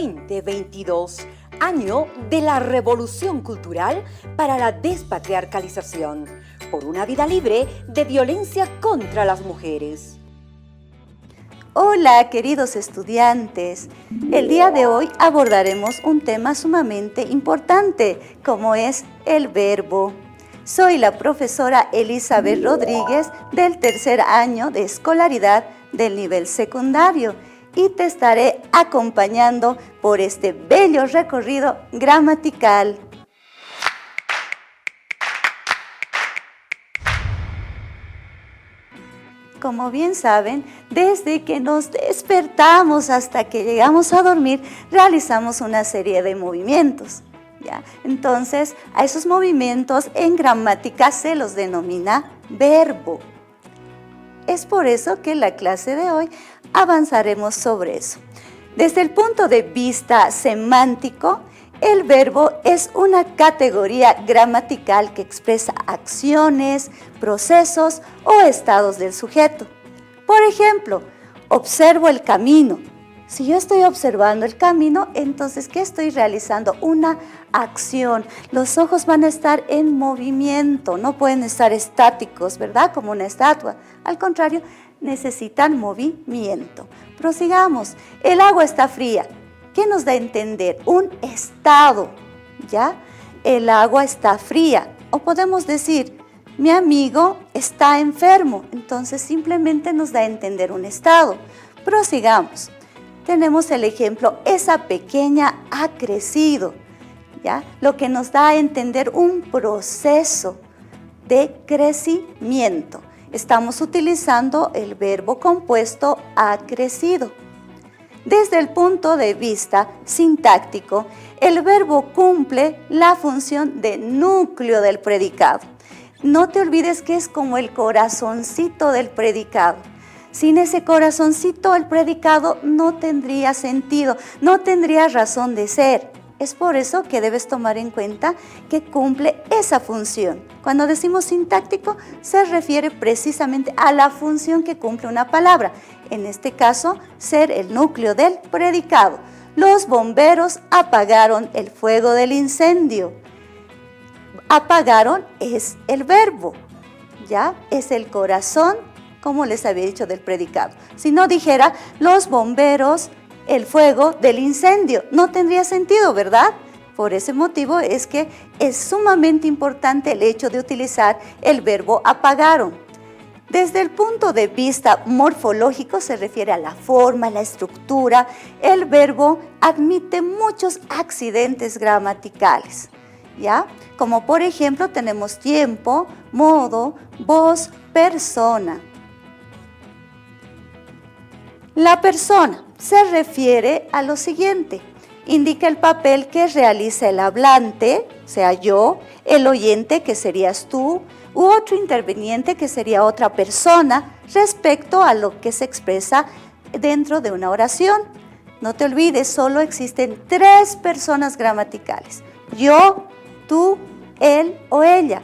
2022, año de la Revolución Cultural para la Despatriarcalización, por una vida libre de violencia contra las mujeres. Hola, queridos estudiantes. El día de hoy abordaremos un tema sumamente importante, como es el verbo. Soy la profesora Elizabeth Rodríguez del tercer año de escolaridad del nivel secundario y te estaré acompañando por este bello recorrido gramatical. Como bien saben, desde que nos despertamos hasta que llegamos a dormir, realizamos una serie de movimientos, ¿ya? Entonces, a esos movimientos en gramática se los denomina verbo. Es por eso que en la clase de hoy avanzaremos sobre eso. Desde el punto de vista semántico, el verbo es una categoría gramatical que expresa acciones, procesos o estados del sujeto. Por ejemplo, observo el camino. Si yo estoy observando el camino, entonces, ¿qué estoy realizando? Una acción. Los ojos van a estar en movimiento, no pueden estar estáticos, ¿verdad? Como una estatua. Al contrario, necesitan movimiento. Prosigamos. El agua está fría. ¿Qué nos da a entender? Un estado, ¿ya? El agua está fría. O podemos decir, mi amigo está enfermo. Entonces, simplemente nos da a entender un estado. Prosigamos. Tenemos el ejemplo, esa pequeña ha crecido, ¿ya? Lo que nos da a entender un proceso de crecimiento. Estamos utilizando el verbo compuesto ha crecido. Desde el punto de vista sintáctico, el verbo cumple la función de núcleo del predicado. No te olvides que es como el corazoncito del predicado. Sin ese corazoncito, el predicado no tendría sentido, no tendría razón de ser. Es por eso que debes tomar en cuenta que cumple esa función. Cuando decimos sintáctico, se refiere precisamente a la función que cumple una palabra. En este caso, ser el núcleo del predicado. Los bomberos apagaron el fuego del incendio. Apagaron es el verbo, ¿ya? Es el corazón, como les había dicho, del predicado. Si no dijera los bomberos, el fuego del incendio, no tendría sentido, ¿verdad? Por ese motivo es que es sumamente importante el hecho de utilizar el verbo apagaron. Desde el punto de vista morfológico se refiere a la forma, la estructura. El verbo admite muchos accidentes gramaticales, ¿ya? Como por ejemplo tenemos tiempo, modo, voz, persona. La persona se refiere a lo siguiente. Indica el papel que realiza el hablante, sea yo, el oyente, que serías tú, u otro interviniente, que sería otra persona, respecto a lo que se expresa dentro de una oración. No te olvides, solo existen 3 personas gramaticales. Yo, tú, él o ella,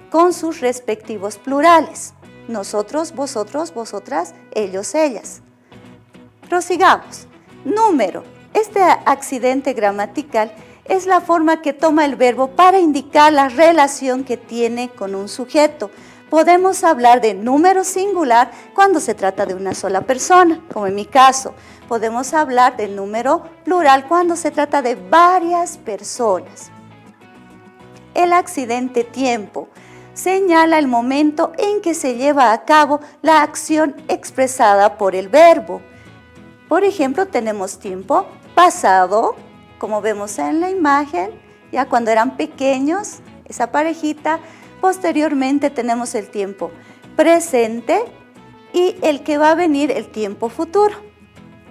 con sus respectivos plurales. Nosotros, vosotros, vosotras, ellos, ellas. Prosigamos. Número. Este accidente gramatical es la forma que toma el verbo para indicar la relación que tiene con un sujeto. Podemos hablar de número singular cuando se trata de una sola persona, como en mi caso. Podemos hablar de número plural cuando se trata de varias personas. El accidente tiempo señala el momento en que se lleva a cabo la acción expresada por el verbo. Por ejemplo, tenemos tiempo pasado, como vemos en la imagen, ya cuando eran pequeños, esa parejita. Posteriormente tenemos el tiempo presente y el que va a venir, el tiempo futuro.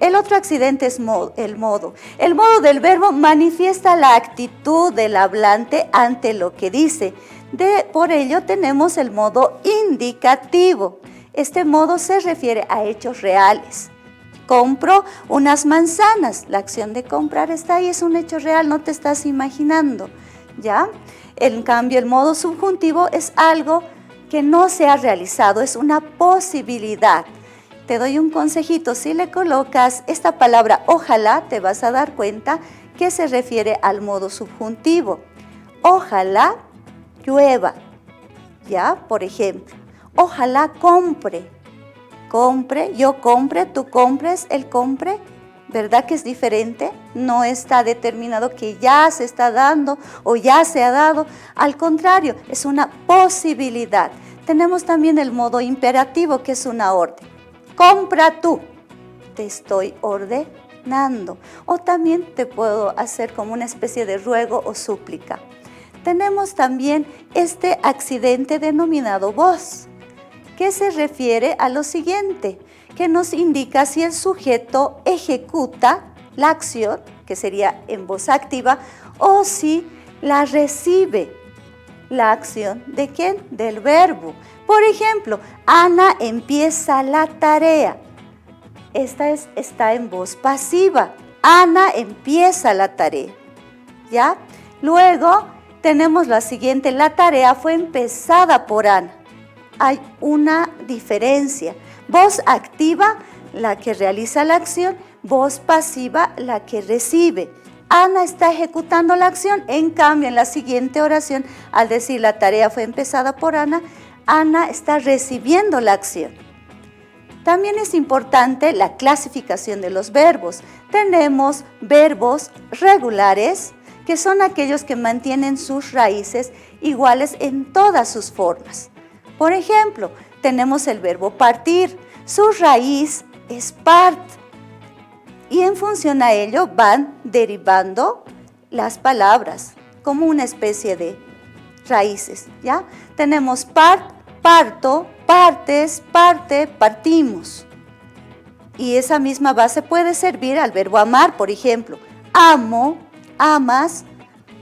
El otro accidente es el modo. El modo del verbo manifiesta la actitud del hablante ante lo que dice. Por ello tenemos el modo indicativo. Este modo se refiere a hechos reales. Compro unas manzanas. La acción de comprar está ahí, es un hecho real, no te estás imaginando, ¿ya? En cambio, el modo subjuntivo es algo que no se ha realizado, es una posibilidad. te doy un consejito. Si le colocas esta palabra ojalá, te vas a dar cuenta que se refiere al modo subjuntivo. Ojalá llueva, ¿ya? Por ejemplo, ojalá compre. Compre, yo compre, tú compres, él compre. ¿Verdad que es diferente? No está determinado que ya se está dando o ya se ha dado. Al contrario, es una posibilidad. Tenemos también el modo imperativo, que es una orden. Compra tú, te estoy ordenando. O también te puedo hacer como una especie de ruego o súplica. Tenemos también este accidente denominado voz, que se refiere a lo siguiente, que nos indica si el sujeto ejecuta la acción, que sería en voz activa, o si la recibe la acción. ¿De quién? Del verbo. Por ejemplo, Ana empieza la tarea. Esta está en voz pasiva. Ana empieza la tarea. ¿Ya? Luego tenemos la siguiente, la tarea fue empezada por Ana. Hay una diferencia. Voz activa, la que realiza la acción, voz pasiva, la que recibe. Ana está ejecutando la acción, en cambio en la siguiente oración, al decir la tarea fue empezada por Ana, Ana está recibiendo la acción. También es importante la clasificación de los verbos. Tenemos verbos regulares, que son aquellos que mantienen sus raíces iguales en todas sus formas. Por ejemplo, tenemos el verbo partir, su raíz es part, y en función a ello van derivando las palabras como una especie de raíces, ¿ya? Tenemos part, parto, partes, parte, partimos. Y esa misma base puede servir al verbo amar, por ejemplo, amo, amas,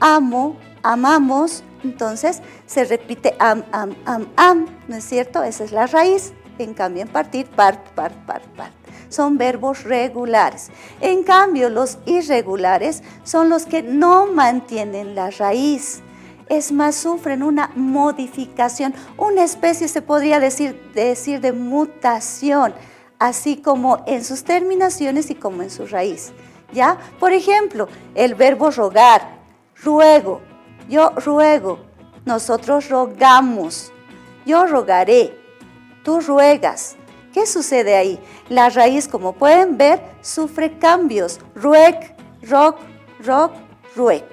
amo, amamos. Entonces se repite am, ¿no es cierto? Esa es la raíz. En cambio, en partir, part. Son verbos regulares. En cambio, los irregulares son los que no mantienen la raíz. Es más, sufren una modificación, una especie, se podría decir de mutación, así como en sus terminaciones y como en su raíz, ¿ya? Por ejemplo, el verbo rogar, ruego, yo ruego, nosotros rogamos, yo rogaré, tú ruegas. ¿Qué sucede ahí? La raíz, como pueden ver, sufre cambios. Rueg, rog, rueg.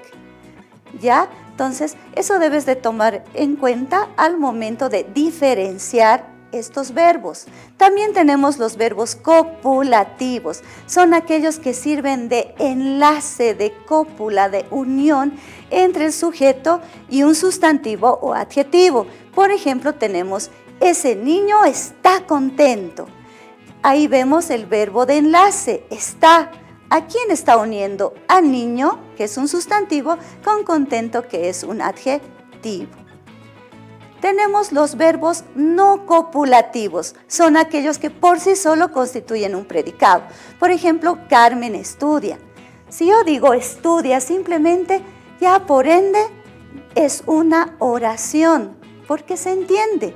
¿Ya? Entonces, eso debes de tomar en cuenta al momento de diferenciar estos verbos. También tenemos los verbos copulativos. Son aquellos que sirven de enlace, de cópula, de unión entre el sujeto y un sustantivo o adjetivo. Por ejemplo, tenemos ese niño está contento. Ahí vemos el verbo de enlace, está. ¿A quién está uniendo? A niño, que es un sustantivo, con contento, que es un adjetivo. Tenemos los verbos no copulativos. Son aquellos que por sí solo constituyen un predicado. Por ejemplo, Carmen estudia. Si yo digo estudia, simplemente, ya por ende, es una oración, porque se entiende.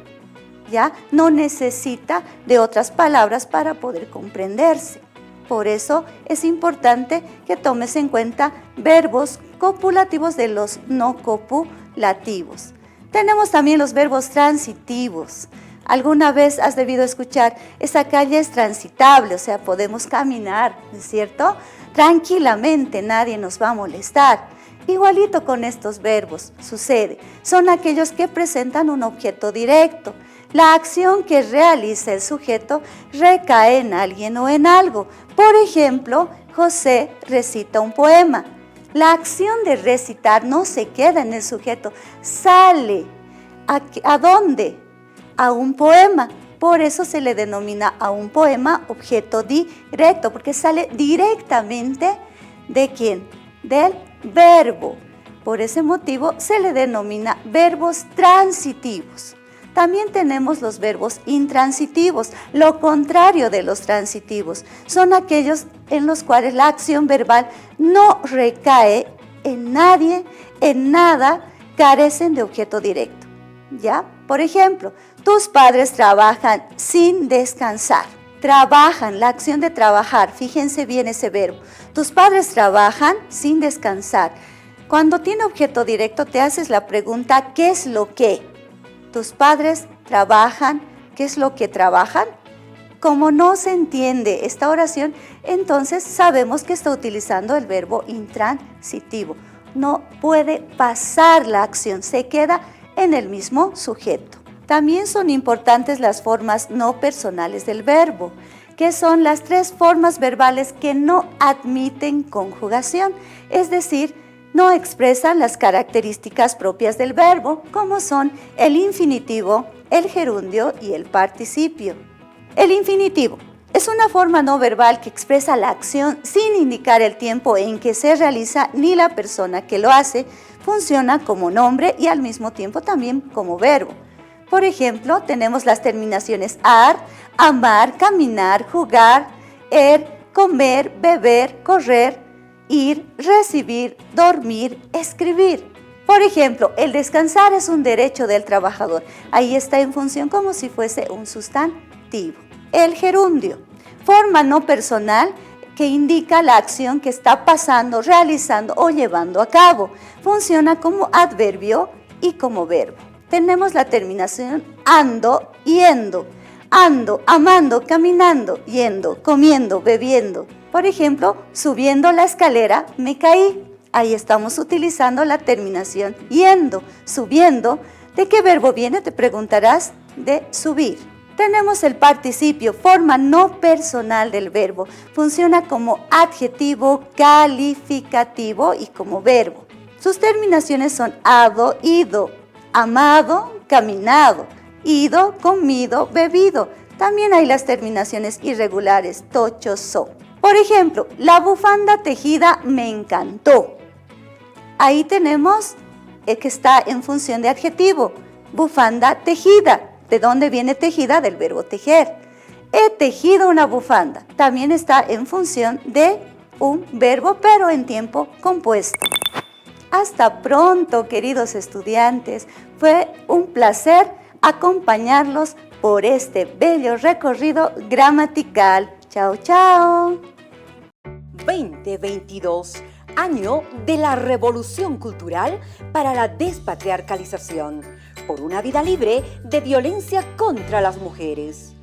¿Ya? No necesita de otras palabras para poder comprenderse. Por eso es importante que tomes en cuenta verbos copulativos de los no copulativos. Tenemos también los verbos transitivos. Alguna vez has debido escuchar, esa calle es transitable, o sea, podemos caminar, ¿no es cierto? Tranquilamente, nadie nos va a molestar. Igualito con estos verbos sucede. Son aquellos que presentan un objeto directo. La acción que realiza el sujeto recae en alguien o en algo. Por ejemplo, José recita un poema. La acción de recitar no se queda en el sujeto, sale. ¿A dónde? A un poema. Por eso se le denomina a un poema objeto directo, porque sale directamente ¿de quién? Del verbo. Por ese motivo se le denomina verbos transitivos. También tenemos los verbos intransitivos, lo contrario de los transitivos. Son aquellos en los cuales la acción verbal no recae en nadie, en nada, carecen de objeto directo. ¿Ya? Por ejemplo, tus padres trabajan sin descansar. trabajan, la acción de trabajar, fíjense bien ese verbo. Tus padres trabajan sin descansar. Cuando tiene objeto directo te haces la pregunta, ¿qué es lo que? Tus padres trabajan, ¿qué es lo que trabajan? Como no se entiende esta oración, entonces sabemos que está utilizando el verbo intransitivo. No puede pasar la acción, se queda en el mismo sujeto. También son importantes las formas no personales del verbo, que son las 3 formas verbales que no admiten conjugación, es decir, no expresan las características propias del verbo, como son el infinitivo, el gerundio y el participio. El infinitivo es una forma no verbal que expresa la acción sin indicar el tiempo en que se realiza ni la persona que lo hace. Funciona como nombre y al mismo tiempo también como verbo. Por ejemplo, tenemos las terminaciones ar, amar, caminar, jugar, comer, beber, correr, ir, recibir, dormir, escribir. Por ejemplo, el descansar es un derecho del trabajador. Ahí está en función como si fuese un sustantivo. El gerundio, forma no personal que indica la acción que está pasando, realizando o llevando a cabo. Funciona como adverbio y como verbo. Tenemos la terminación ando, yendo. Ando, amando, caminando, yendo, comiendo, bebiendo. Por ejemplo, subiendo la escalera me caí. Ahí estamos utilizando la terminación yendo, subiendo. ¿De qué verbo viene? Te preguntarás. De subir. Tenemos el participio, forma no personal del verbo. Funciona como adjetivo calificativo y como verbo. Sus terminaciones son ado, ido, amado, caminado, ido, comido, bebido. También hay las terminaciones irregulares, tocho, so. Por ejemplo, la bufanda tejida me encantó. Ahí tenemos que está en función de adjetivo, bufanda tejida. ¿De dónde viene tejida? Del verbo tejer. He tejido una bufanda. También está en función de un verbo, pero en tiempo compuesto. Hasta pronto, queridos estudiantes. Fue un placer acompañarlos por este bello recorrido gramatical. Chao, chao. 2022, año de la revolución cultural para la despatriarcalización, por una vida libre de violencia contra las mujeres.